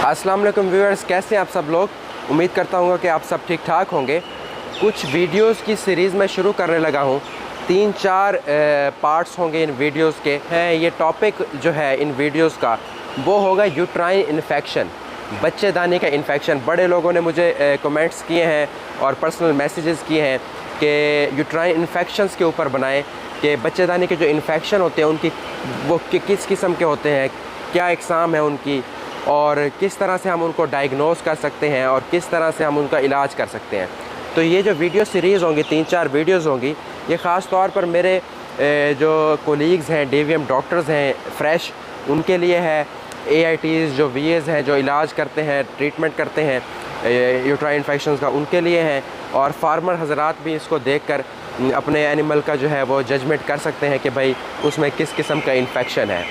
अस्सलाम वालेकुम व्यूअर्स, कैसे हैं आप सब लोग। उम्मीद करता हूँ कि आप सब ठीक ठाक होंगे। कुछ वीडियोस की सीरीज़ में शुरू करने लगा हूँ। 3-4 पार्ट्स होंगे इन वीडियोस के हैं। ये टॉपिक जो है इन वीडियोस का वो होगा यूट्राइन इन्फेक्शन, बच्चेदानी का इन्फेक्शन। बड़े लोगों ने मुझे कमेंट्स किए हैं और पर्सनल मैसेजेस किए हैं कि यूट्राइन इन्फेक्शंस के ऊपर बनाएं कि बच्चेदानी के जो इन्फेक्शन होते हैं उनकी वो किस किस्म के होते हैं, क्या इकसाम है उनकी, और किस तरह से हम उनको डायग्नोस कर सकते हैं और किस तरह से हम उनका इलाज कर सकते हैं। तो ये जो वीडियो सीरीज़ होंगी, 3-4 वीडियोज़ होंगी, ये ख़ास तौर पर मेरे जो कोलीग्स हैं, DVM डॉक्टर्स हैं फ्रेश, उनके लिए है। AITs जो VAs हैं, जो इलाज करते हैं, ट्रीटमेंट करते हैं यूट्राइन इन्फेक्शंस का, उनके लिए है। और फार्मर हजरात भी इसको देखकर अपने एनिमल का जो है वो जजमेंट कर सकते हैं कि भाई उसमें किस किस्म का इन्फेक्शन है।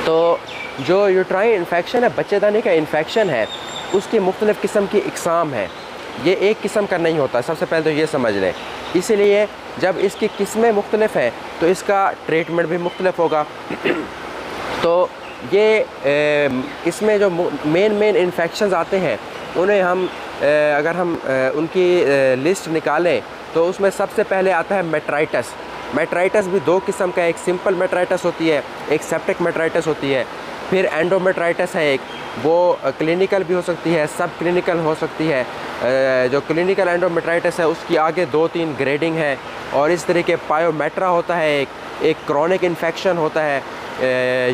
तो जो यूट्राइन इन्फेक्शन है, बच्चेदानी का इन्फेक्शन है, उसकी मुख्तलिफ़ किस्म की इकसाम है। ये एक किस्म का नहीं होता, सबसे पहले तो ये समझ लें। इसीलिए जब इसकी किस्में मुख्तलिफ़ हैं तो इसका ट्रीटमेंट भी मुख्तलिफ होगा। तो ये इसमें जो मेन इन्फेक्शंस आते हैं उन्हें हम अगर हम उनकी लिस्ट निकालें तो उसमें सबसे पहले आता है मेट्राइटस। मेट्राइटस भी 2 किस्म का है, एक सिंपल मेट्राइटस होती है, एक सेप्टिक मेट्राइटस होती है। फिर एंडोमेट्राइटस है एक, वो क्लिनिकल भी हो सकती है, सब क्लिनिकल हो सकती है। जो क्लिनिकल एंडोमेट्राइटस है उसकी आगे 2-3 ग्रेडिंग है। और इस तरीके पायोमेट्रा होता है एक क्रोनिक इन्फेक्शन होता है,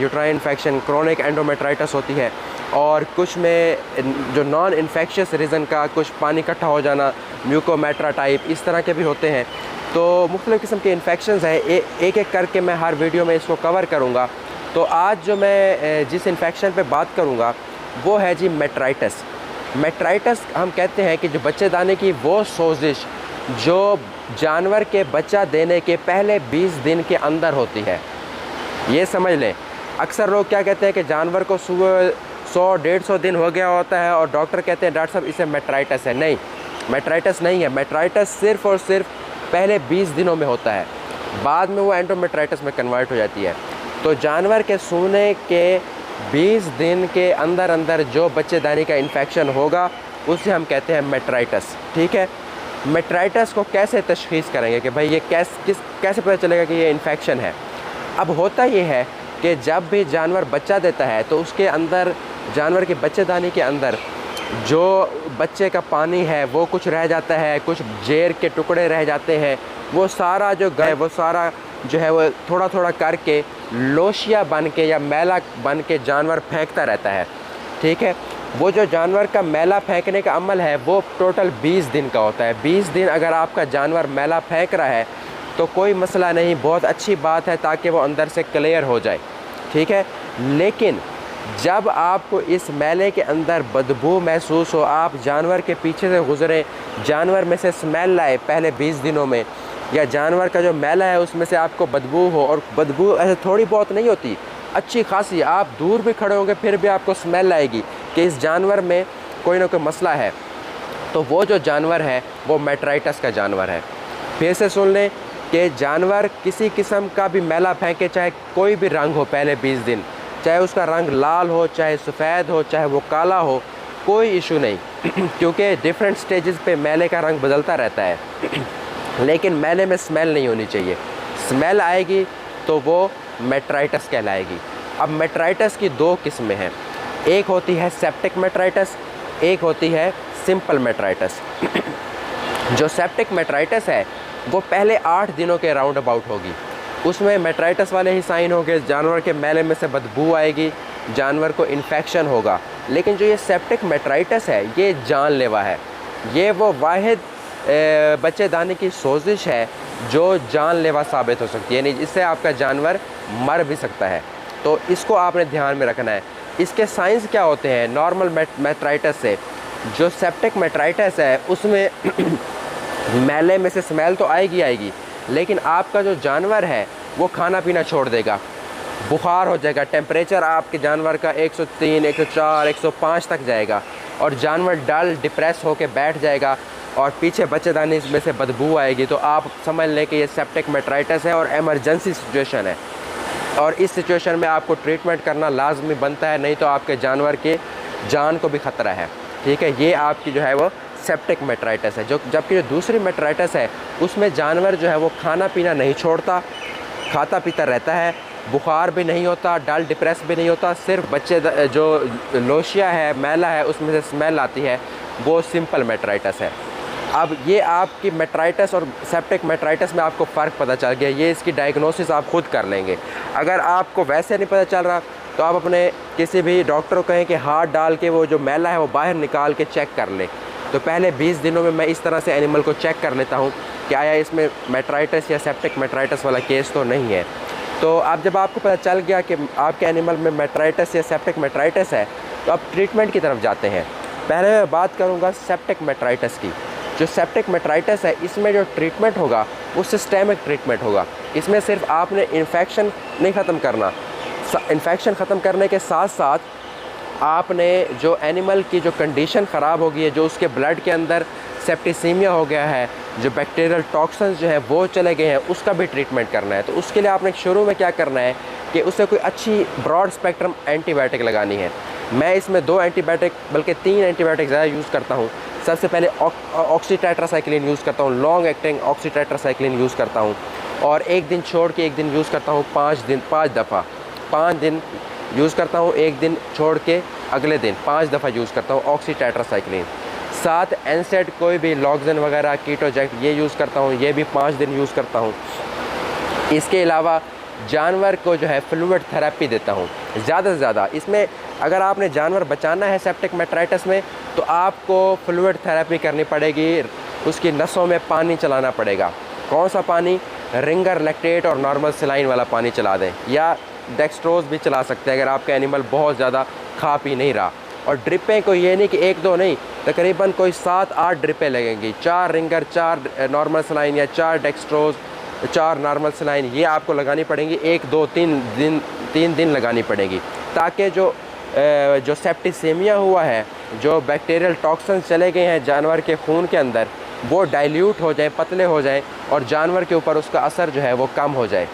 यूट्राइन इन्फेक्शन क्रोनिक एंडोमेट्राइटस होती है। और कुछ में जो नॉन इन्फेक्शियस रीज़न का, कुछ पानी इकट्ठा हो जाना, म्यूकोमेट्रा टाइप, इस तरह के भी होते हैं। तो मुख्तलिफ़ किस्म के इन्फेक्शंस हैं, एक एक करके मैं हर वीडियो में इसको कवर करूँगा। तो आज जो मैं जिस इन्फेक्शन पे बात करूँगा वो है जी मेट्राइटस। मेट्राइटस हम कहते हैं कि जो बच्चेदानी की वो सोजिश जो जानवर के बच्चा देने के पहले 20 दिन के अंदर होती है। ये समझ लें, अक्सर लोग क्या कहते हैं कि जानवर को सुबह 100-150 दिन हो गया होता है और डॉक्टर कहते हैं डॉक्टर साहब इसे मेट्राइटस है। नहीं, मेट्राइटस नहीं है। मेट्राइटस सिर्फ़ और सिर्फ पहले 20 दिनों में होता है, बाद में वो एंडोमेट्राइटस में कन्वर्ट हो जाती है। तो जानवर के सूने के 20 दिन के अंदर अंदर जो बच्चेदानी का इन्फेक्शन होगा उसे हम कहते हैं मेट्राइटस। ठीक है, मेट्राइटस को कैसे तशख़ीस करेंगे कि भाई ये कैसे पता चलेगा कि ये इन्फेक्शन है। अब होता ये है कि जब भी जानवर बच्चा देता है तो उसके अंदर, जानवर के बच्चेदानी के अंदर जो बच्चे का पानी है वो कुछ रह जाता है, कुछ जेर के टुकड़े रह जाते हैं। वो सारा जो है वो सारा जो है वो थोड़ा थोड़ा करके लोशिया बन के या मैला बन के जानवर फेंकता रहता है। ठीक है, वो जो जानवर का मैला फेंकने का अमल है वो टोटल 20 दिन का होता है। 20 दिन अगर आपका जानवर मैला फेंक रहा है तो कोई मसला नहीं, बहुत अच्छी बात है, ताकि वो अंदर से क्लियर हो जाए। ठीक है, लेकिन जब आपको इस मैले के अंदर बदबू महसूस हो, आप जानवर के पीछे से गुज़रें, जानवर में से स्मेल लाए पहले 20 दिनों में, या जानवर का जो मैला है उसमें से आपको बदबू हो, और बदबू ऐसे थोड़ी बहुत नहीं होती, अच्छी खासी, आप दूर भी खड़े होंगे फिर भी आपको स्मेल आएगी कि इस जानवर में कोई ना कोई मसला है, तो वो जो जानवर है वो मेट्राइटस का जानवर है। फिर से सुन लें कि जानवर किसी किस्म का भी मैला फेंके, चाहे कोई भी रंग हो पहले 20 दिन, चाहे उसका रंग लाल हो, चाहे सफ़ेद हो, चाहे वो काला हो, कोई इशू नहीं क्योंकि डिफरेंट स्टेजेस पे मैले का रंग बदलता रहता है। लेकिन मैले में स्मेल नहीं होनी चाहिए। स्मेल आएगी तो वो मेट्राइटस कहलाएगी। अब मेट्राइटस की 2 किस्में हैं, एक होती है सेप्टिक मेट्राइटस, एक होती है सिंपल मेट्राइटस। जो सेप्टिक मेट्राइटस है वो पहले 8 दिनों के राउंड अबाउट होगी। उसमें मेट्राइटस वाले ही साइन होंगे, जानवर के मैले में से बदबू आएगी, जानवर को इन्फेक्शन होगा। लेकिन जो ये सेप्टिक मेट्राइटस है ये जानलेवा है। ये वो वाहिद बच्चेदानी की सोजिश है जो जानलेवा साबित हो सकती है, यानी इससे आपका जानवर मर भी सकता है। तो इसको आपने ध्यान में रखना है। इसके साइंस क्या होते हैं नॉर्मल मेट्राइटस से। जो सेप्टिक मेट्राइटस है उसमें मैले में से स्मेल तो आएगी, लेकिन आपका जो जानवर है वो खाना पीना छोड़ देगा, बुखार हो जाएगा, टेम्परेचर आपके जानवर का 103, 104, 105 तक जाएगा, और जानवर डल डिप्रेस होकर बैठ जाएगा, और पीछे बच्चेदानी में से बदबू आएगी। तो आप समझ लें कि ये सेप्टिक मेट्राइटस है और एमरजेंसी सिचुएशन है, और इस सिचुएशन में आपको ट्रीटमेंट करना लाजमी बनता है, नहीं तो आपके जानवर के जान को भी ख़तरा है। ठीक है, ये आपकी जो है वो सेप्टिक मेट्राइटिस है। जबकि जो दूसरी मेट्राइटिस है उसमें जानवर जो है वो खाना पीना नहीं छोड़ता, खाता पीता रहता है, बुखार भी नहीं होता, डल डिप्रेस भी नहीं होता, सिर्फ बच्चे जो लोशिया है, मैला है, उसमें से स्मेल आती है, वो सिंपल मेट्राइटिस है। अब ये आपकी मेट्राइटिस और सेप्टिक मेट्राइटिस में आपको फ़र्क पता चल गया। ये इसकी डायग्नोसिस आप खुद कर लेंगे। अगर आपको वैसे नहीं पता चल रहा तो आप अपने किसी भी डॉक्टर को कहें कि हाथ डाल के वो जो मैला है वो बाहर निकाल के चेक कर ले। तो पहले 20 दिनों में मैं इस तरह से एनिमल को चेक कर लेता हूँ कि आया इसमें मेट्राइटिस या सेप्टिक मेट्राइटिस वाला केस तो नहीं है। तो अब जब आपको पता चल गया कि आपके एनिमल में मेट्राइटिस या सेप्टिक मेट्राइटिस है तो आप ट्रीटमेंट की तरफ जाते हैं। पहले मैं बात करूँगा सेप्टिक मेट्राइटिस की। जो सेप्टिक मेट्राइटिस है इसमें जो ट्रीटमेंट होगा वो सिस्टेमिक ट्रीटमेंट होगा। इसमें सिर्फ आपने इन्फेक्शन नहीं ख़त्म करना, इन्फेक्शन ख़त्म करने के साथ साथ आपने जो एनिमल की जो कंडीशन ख़राब हो गई है, जो उसके ब्लड के अंदर सेप्टिसीमिया हो गया है, जो बैक्टीरियल टॉक्सिन्स जो है वो चले गए हैं, उसका भी ट्रीटमेंट करना है। तो उसके लिए आपने शुरू में क्या करना है कि उसे कोई अच्छी ब्रॉड स्पेक्ट्रम एंटीबायोटिक लगानी है। मैं इसमें 2 एंटीबायोटिक बल्कि 3 एंटीबायोटिक ज़्यादा यूज़ करता हूँ। सबसे पहले ऑक्सीटेट्रासाइक्लिन यूज़ करता हूँ, लॉन्ग एक्टिंग ऑक्सीटेट्रासाइक्लिन यूज़ करता हूँ, और एक दिन छोड़ के एक दिन यूज़ करता हूँ 5 दफ़ा। 5 दिन यूज़ करता हूँ, एक दिन छोड़ के अगले दिन 5 दफ़ा यूज़ करता हूँ ऑक्सीटेट्रासाइक्लिन। 7 एनसेड कोई भी लॉक्सिन वगैरह कीटोजेक्ट ये यूज़ करता हूँ, ये भी 5 दिन यूज़ करता हूँ। इसके अलावा जानवर को जो है फ्लूइड थेरेपी देता हूँ ज़्यादा से ज़्यादा। इसमें अगर आपने जानवर बचाना है सेप्टिक मेट्राइटिस में तो आपको फ्लूइड थेरेपी करनी पड़ेगी, उसकी नसों में पानी चलाना पड़ेगा। कौन सा पानी? रिंगर, लैक्टेट और नॉर्मल सलाइन वाला पानी चला दें, या डेक्स्ट्रोज भी चला सकते हैं अगर आपका एनिमल बहुत ज़्यादा खा पी नहीं रहा। और ड्रिपें को ये नहीं कि 1-2 नहीं, तकरीबन कोई 7-8 ड्रिपें लगेंगी। 4 रिंगर, 4 नॉर्मल सलाइन या 4 डेक्स्ट्रोज, 4 नॉर्मल सलाइन ये आपको लगानी पड़ेंगी। 1-2-3 दिन लगानी पड़ेगी, ताकि जो सेप्टिसीमिया हुआ है, जो बैक्टीरियल टॉक्सिन चले गए हैं जानवर के खून के अंदर, वो डाइल्यूट हो जाए, पतले हो जाए और जानवर के ऊपर उसका असर जो है वो कम हो जाए।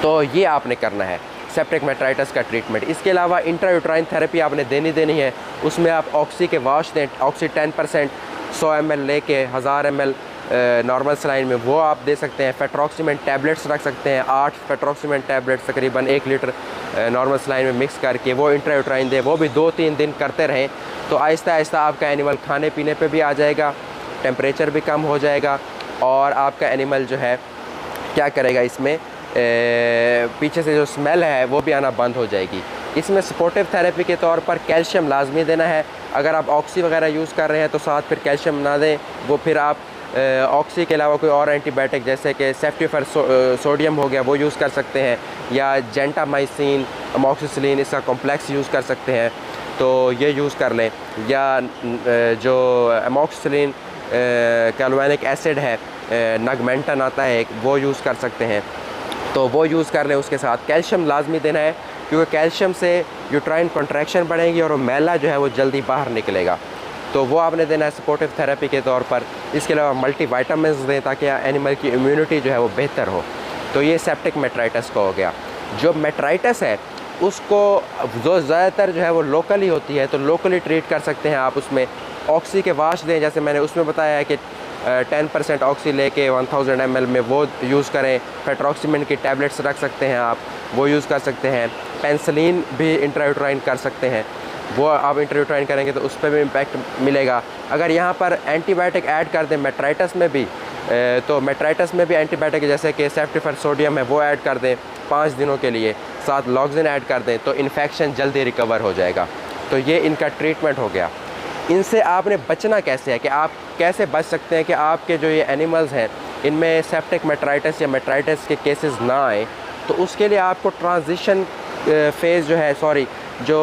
तो ये आपने करना है सेप्टिक मेट्राइटिस का ट्रीटमेंट। इसके अलावा इंट्रायूट्राइन थेरेपी आपने देनी है। उसमें आप ऑक्सी के वाश दें, ऑक्सी 10% 100 ml लेके 1000 ml नॉर्मल सलाइन में वो आप दे सकते हैं। फेट्रोक्सिमेन टैबलेट्स रख सकते हैं, 8 फेट्रोक्सिमेन टैबलेट्स तकरीबन 1 लीटर नॉर्मल सलाइन में मिक्स करके वो इंट्रायूट्राइन दें। वो भी 2-3 दिन करते रहें तो आहिस्ता आहिस्ता आपका एनिमल खाने पीने पे भी आ जाएगा, टेम्परेचर भी कम हो जाएगा, और आपका एनिमल जो है क्या करेगा, इसमें पीछे से जो स्मेल है वो भी आना बंद हो जाएगी। इसमें सपोर्टिव थेरेपी के तौर पर कैल्शियम लाजमी देना है। अगर आप ऑक्सी वगैरह यूज़ कर रहे हैं तो साथ फिर कैल्शियम ना दें, वो फिर आप ऑक्सी के अलावा कोई और एंटीबायोटिक जैसे कि सेफ्टिफर सोडियम हो गया वो यूज़ कर सकते हैं, या जेंटामाइसिन, अमोक्सिसिलिन इसका कॉम्प्लेक्स यूज़ कर सकते हैं, तो ये यूज़ कर लें। या जो अमोक्सिसिलिन कैल्वेनिक एसिड है, नगमेंटन आता है एक, वो यूज़ कर सकते हैं, तो वो यूज़ कर लें। उसके साथ कैल्शियम लाजमी देना है, क्योंकि कैल्शियम से यूट्राइन कॉन्ट्रैक्शन बढ़ेगी और मैला जो है वो जल्दी बाहर निकलेगा, तो वो आपने देना है सपोर्टिव थेरेपी के तौर पर। इसके अलावा मल्टीविटामिन्स दें ताकि एनिमल की इम्यूनिटी जो है वो बेहतर हो। तो ये सेप्टिक मेट्राइटिस का हो गया। जो मेट्राइटिस है उसको जो ज़्यादातर जो है वो लोकली होती है, तो लोकली ट्रीट कर सकते हैं आप। उसमें ऑक्सी के वाश दें, जैसे मैंने उसमें बताया है कि 10% ऑक्सी लेके 1000 ml में वो यूज़ करें। फेट्रोक्सिमेन की टैबलेट्स रख सकते हैं आप, वो यूज़ कर सकते हैं। पेंसिलिन भी इंट्रायूट्राइन कर सकते हैं, वो आप इंट्रायूट्राइन करेंगे तो उस पर भी इम्पैक्ट मिलेगा। अगर यहाँ पर एंटीबायोटिक ऐड कर दें मेट्राइटिस में भी, तो मेट्राइटिस में भी एंटीबायोटिक जैसे कि सेफ्टिफर सोडियम है वो ऐड कर दें 5 दिनों के लिए, साथ लॉक्सिन ऐड कर दें, तो इन्फेक्शन जल्दी रिकवर हो जाएगा। तो ये इनका ट्रीटमेंट हो गया। इनसे आपने बचना कैसे है, कि आप कैसे बच सकते हैं कि आपके जो ये एनिमल्स हैं इनमें सेप्टिक मेट्राइटिस या मेट्राइटिस के केसेस ना आए। तो उसके लिए आपको ट्रांजिशन फेज़ जो है, जो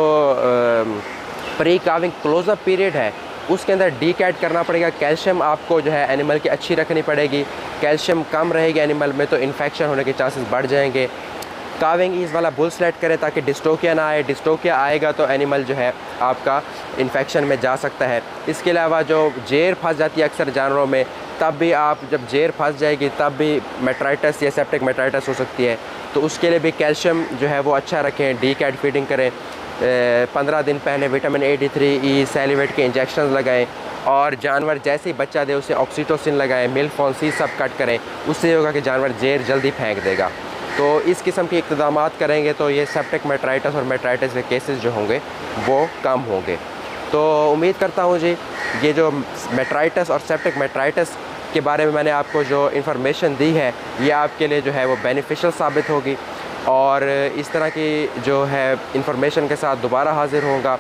प्री काविंग क्लोज़अप पीरियड है उसके अंदर डीकैट करना पड़ेगा। कैल्शियम आपको जो है एनिमल की अच्छी रखनी पड़ेगी। कैल्शियम कम रहेगी एनिमल में तो इन्फेक्शन होने के चांसेस बढ़ जाएंगे। काविंग ईज वाला बुल सेलेक्ट करें ताकि डिस्टोकिया ना आए। डिस्टोकिया आएगा तो एनिमल जो है आपका इन्फेक्शन में जा सकता है। इसके अलावा जो जेर फंस जाती है अक्सर जानवरों में, तब भी आप जब जेर फंस जाएगी तब भी मेट्राइटिस या सेप्टिक मेट्राइटिस हो सकती है। तो उसके लिए भी कैल्शियम जो है वो अच्छा रखें, डीकैट फीडिंग करें। 15 दिन पहले विटामिन A, D3, E, सैलिवेट के इंजेक्शन लगाएं और जानवर जैसे ही बच्चा दे उसे ऑक्सीटोसिन लगाएं, मिल्फॉन्सी सब कट करें। उससे ये होगा कि जानवर जहर जल्दी फेंक देगा। तो इस किस्म के इक़दाम करेंगे तो ये सेप्टिक मेट्राइटिस और मेट्राइटिस के केसेस जो होंगे वो कम होंगे। तो उम्मीद करता हूँ जी ये जो मेट्राइटिस और सेप्टिक मेट्राइटिस के बारे में मैंने आपको जो इन्फॉर्मेशन दी है ये आपके लिए जो है वो बेनिफिशियल साबित होगी। और इस तरह की जो है इन्फॉर्मेशन के साथ दोबारा हाज़िर होगा।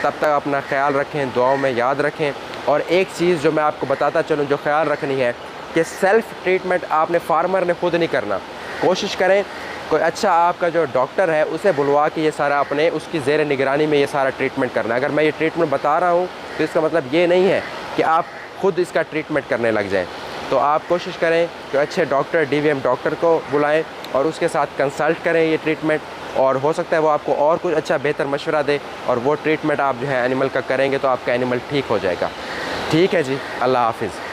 तब तक अपना ख्याल रखें, दुआओं में याद रखें। और एक चीज़ जो मैं आपको बताता चलूँ जो ख्याल रखनी है कि सेल्फ़ ट्रीटमेंट आपने फार्मर ने खुद नहीं करना। कोशिश करें कोई अच्छा आपका जो डॉक्टर है उसे बुलवा के ये सारा अपने उसकी ज़ेर निगरानी में ये सारा ट्रीटमेंट करना है। अगर मैं ये ट्रीटमेंट बता रहा हूँ तो इसका मतलब ये नहीं है कि आप खुद इसका ट्रीटमेंट करने लग जाएं। तो आप कोशिश करें कि अच्छे डॉक्टर, DVM डॉक्टर को बुलाएं और उसके साथ कंसल्ट करें ये ट्रीटमेंट, और हो सकता है वो आपको और कुछ अच्छा बेहतर मशवरा दे और वो ट्रीटमेंट आप जो है एनिमल का करेंगे तो आपका एनिमल ठीक हो जाएगा। ठीक है जी, अल्लाह हाफिज़।